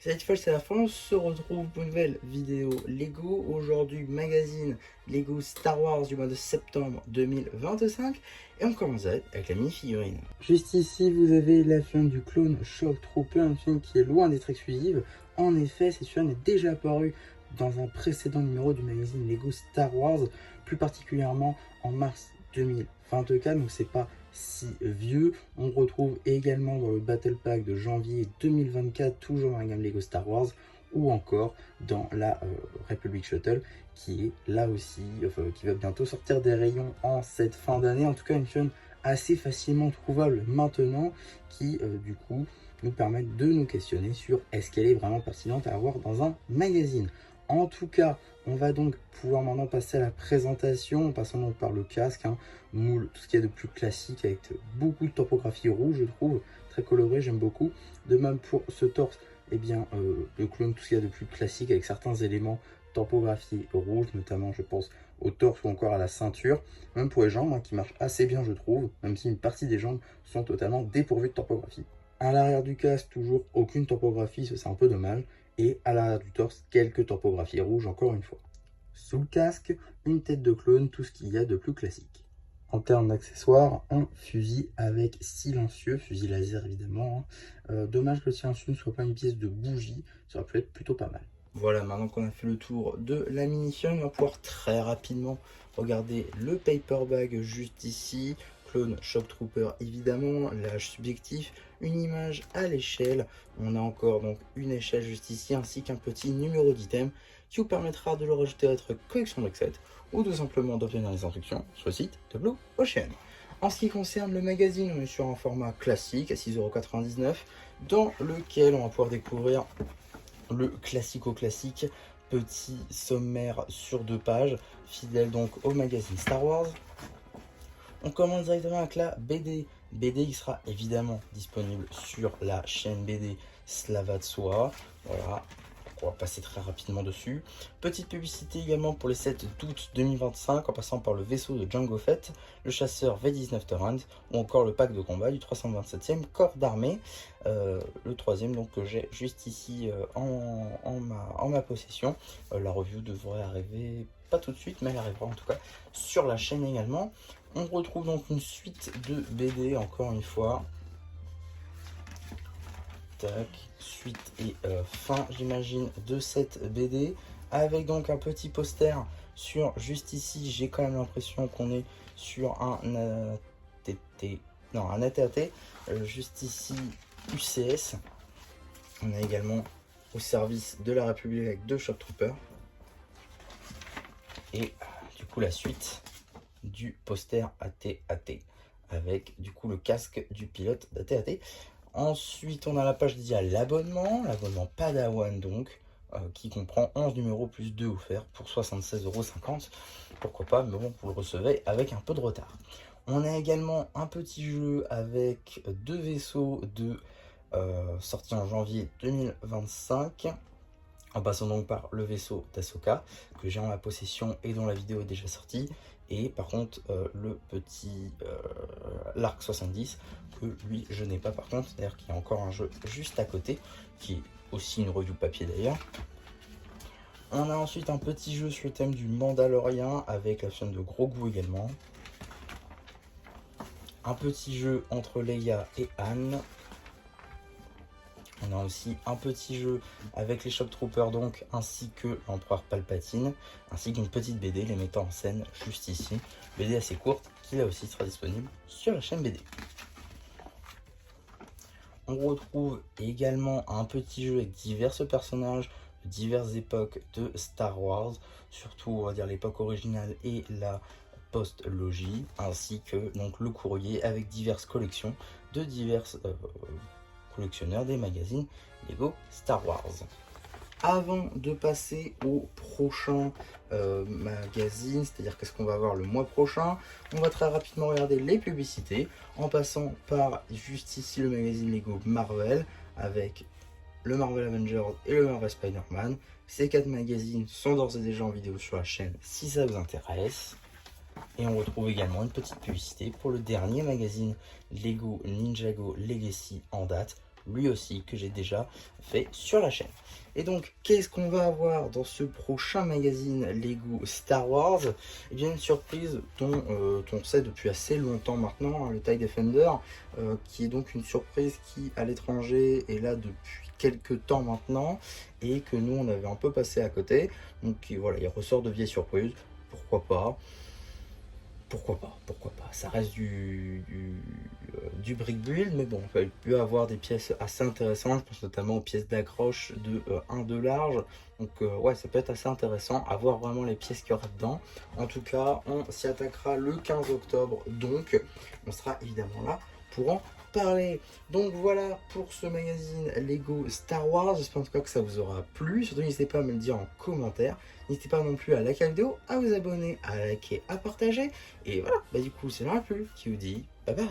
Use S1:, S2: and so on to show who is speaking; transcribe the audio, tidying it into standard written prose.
S1: Cette fois c'est la fin, on se retrouve pour une nouvelle vidéo Lego. Aujourd'hui, magazine Lego Star Wars du mois de septembre 2025. Et on commence avec la mini-figurine. Juste ici, vous avez la figurine du clone Shock Trooper, une figurine qui est loin d'être exclusive. En effet, cette figurine est déjà apparue dans un précédent numéro du magazine Lego Star Wars, plus particulièrement en mars 2024, donc c'est pas si vieux. On retrouve également dans le Battle Pack de janvier 2024, toujours dans la gamme Lego Star Wars, ou encore dans la Republic Shuttle, qui est là aussi, qui va bientôt sortir des rayons en cette fin d'année. En tout cas, une figurine assez facilement trouvable maintenant, qui du coup nous permettent de nous questionner sur est-ce qu'elle est vraiment pertinente à avoir dans un magazine. En tout cas, on va donc pouvoir maintenant passer à la présentation, en passant donc par le casque, moule, tout ce qu'il y a de plus classique, avec beaucoup de topographie rouge, je trouve, très coloré, j'aime beaucoup. De même pour ce torse, eh bien, le clone, tout ce qu'il y a de plus classique, avec certains éléments topographie rouge, notamment, je pense, au torse ou encore à la ceinture. Même pour les jambes, qui marchent assez bien, je trouve, même si une partie des jambes sont totalement dépourvues de topographie. À l'arrière du casque, toujours aucune topographie, c'est un peu dommage. Et à l'arrière du torse, quelques topographies rouges encore une fois. Sous le casque, une tête de clone, tout ce qu'il y a de plus classique. En termes d'accessoires, un fusil avec silencieux, fusil laser évidemment. Dommage que le silencieux ne soit pas une pièce de bougie, ça aurait pu être plutôt pas mal. Voilà, maintenant qu'on a fait le tour de la mini-figurine, on va pouvoir très rapidement regarder le paper bag juste ici. Clone Shock Trooper évidemment, l'âge subjectif, une image à l'échelle. On a encore donc une échelle juste ici, ainsi qu'un petit numéro d'item qui vous permettra de le rajouter à votre collection de set ou tout simplement d'obtenir les instructions sur le site de Blue Ocean. En ce qui concerne le magazine, on est sur un format classique à 6,99 € dans lequel on va pouvoir découvrir le classico-classique petit sommaire sur 2 pages, fidèle donc au magazine Star Wars. On commence directement avec la BD. BD qui sera évidemment disponible sur la chaîne BD Slava Tsua. Voilà, on va passer très rapidement dessus. Petite publicité également pour les sets d'août 2025 en passant par le vaisseau de Jango Fett, le chasseur V19 Torrent ou encore le pack de combat du 327e corps d'armée. Le troisième donc que j'ai juste ici en ma possession. La review devrait arriver pas tout de suite, mais elle arrivera en tout cas sur la chaîne également. On retrouve donc une suite de BD encore une fois. Tac, suite et fin j'imagine de cette BD avec donc un petit poster sur juste ici. J'ai quand même l'impression qu'on est sur un ATT, non un ATAT, juste ici UCS. On a également au service de la République avec 2 Shock Troopers et du coup la suite du poster AT-AT avec du coup le casque du pilote d'AT-AT. Ensuite, on a la page dédiée à l'abonnement Padawan donc, qui comprend 11 numéros plus 2 offerts pour 76,50 €. Pourquoi pas, mais bon, vous le recevez avec un peu de retard. On a également un petit jeu avec 2 vaisseaux sortis en janvier 2025. En passant donc par le vaisseau d'Ahsoka que j'ai en ma possession et dont la vidéo est déjà sortie. Et par contre le petit l'Arc 70 que lui je n'ai pas par contre. C'est-à-dire qu'il y a encore un jeu juste à côté qui est aussi une review papier d'ailleurs. On a ensuite un petit jeu sur le thème du Mandalorien avec la chaîne de Grogu également. Un petit jeu entre Leia et Han. On a aussi un petit jeu avec les Shock Troopers donc, ainsi que l'Empereur Palpatine, ainsi qu'une petite BD les mettant en scène juste ici. BD assez courte qui là aussi sera disponible sur la chaîne BD. On retrouve également un petit jeu avec divers personnages de diverses époques de Star Wars, surtout on va dire l'époque originale et la post-logie, ainsi que donc le courrier avec diverses collections de diverses collectionneurs des magazines Lego Star Wars. Avant de passer au prochain magazine, c'est-à-dire qu'est-ce qu'on va voir le mois prochain, on va très rapidement regarder les publicités en passant par juste ici le magazine Lego Marvel avec le Marvel Avengers et le Marvel Spider-Man. Ces 4 magazines sont d'ores et déjà en vidéo sur la chaîne si ça vous intéresse. Et on retrouve également une petite publicité pour le dernier magazine Lego Ninjago Legacy en date, lui aussi, que j'ai déjà fait sur la chaîne. Et donc, qu'est-ce qu'on va avoir dans ce prochain magazine Lego Star Wars? Eh bien, une surprise dont on sait depuis assez longtemps maintenant, hein, le TIE Defender, qui est donc une surprise qui, à l'étranger, est là depuis quelques temps maintenant, et que nous, on avait un peu passé à côté. Donc voilà, il ressort de vieilles surprises, pourquoi pas? Pourquoi pas, pourquoi pas. Ça reste du brick build, mais bon, il peut avoir des pièces assez intéressantes. Je pense notamment aux pièces d'accroche de 1 de large. Donc ouais, ça peut être assez intéressant à voir vraiment les pièces qu'il y aura dedans. En tout cas, on s'y attaquera le 15 octobre, donc on sera évidemment là pour en parler. Donc voilà pour ce magazine Lego Star Wars. J'espère en tout cas que ça vous aura plu. Surtout n'hésitez pas à me le dire en commentaire. N'hésitez pas non plus à liker la vidéo, à vous abonner, à liker, à partager. Et voilà, bah du coup c'est Laura Plus qui vous dit bye bye.